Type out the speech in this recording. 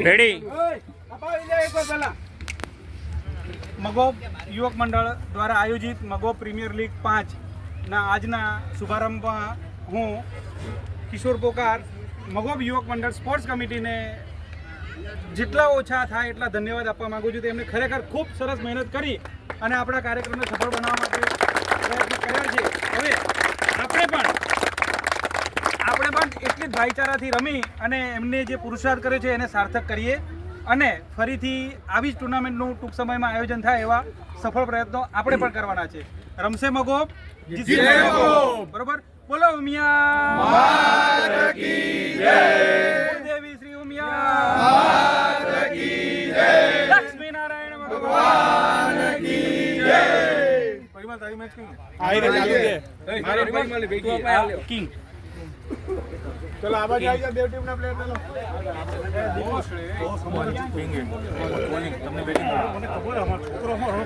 Ready Magob યુવક મંડળ દ્વારા આયોજિત મગોબ પ્રીમિયર લીગ 5ના આજના શુભારંભમાં હું કિશોર પોકાર મગોબ યુવક મંડળ સ્પોર્ટ્સ કમિટીને જેટલા ઓછા થાય એટલા ધન્યવાદ આપવા માગું છું. તેમને ખરેખર ખૂબ સરસ મહેનત કરી અને આપણા કાર્યક્રમને સફળ બનાવવા માટે પ્રયત્ન કર્યા છે. હવે આપણે પણ એટલી જ ભાઈચારાથી રમી અને એમને જે પુરુષાર્થ કર્યો છે એને સાર્થક કરીએ અને ફરીથી આવી જ ટુર્નામેન્ટનું ટૂંક સમયમાં આયોજન થાય એવા સફળ પ્રયત્નો આપણે પણ કરવાના છે. રમશે મગોબ, જીતશે મગોબ. બરોબર, બોલો ઉમિયા માત કી જય, દેવી શ્રી ઉમિયા માત કી જય, લક્ષ્મી નારાયણ ભગવાન કી જય. પરિમલ તારી મેચ કિંગ આઈ રે ચાલુ છે મારે પરિમલ ભેગી કિંગ. ચલો આ બાજુ આવી જાવ, બે ટીમના પ્લેયર ચલો. તમને બેટિંગ મને ખબર અમારો છોકરો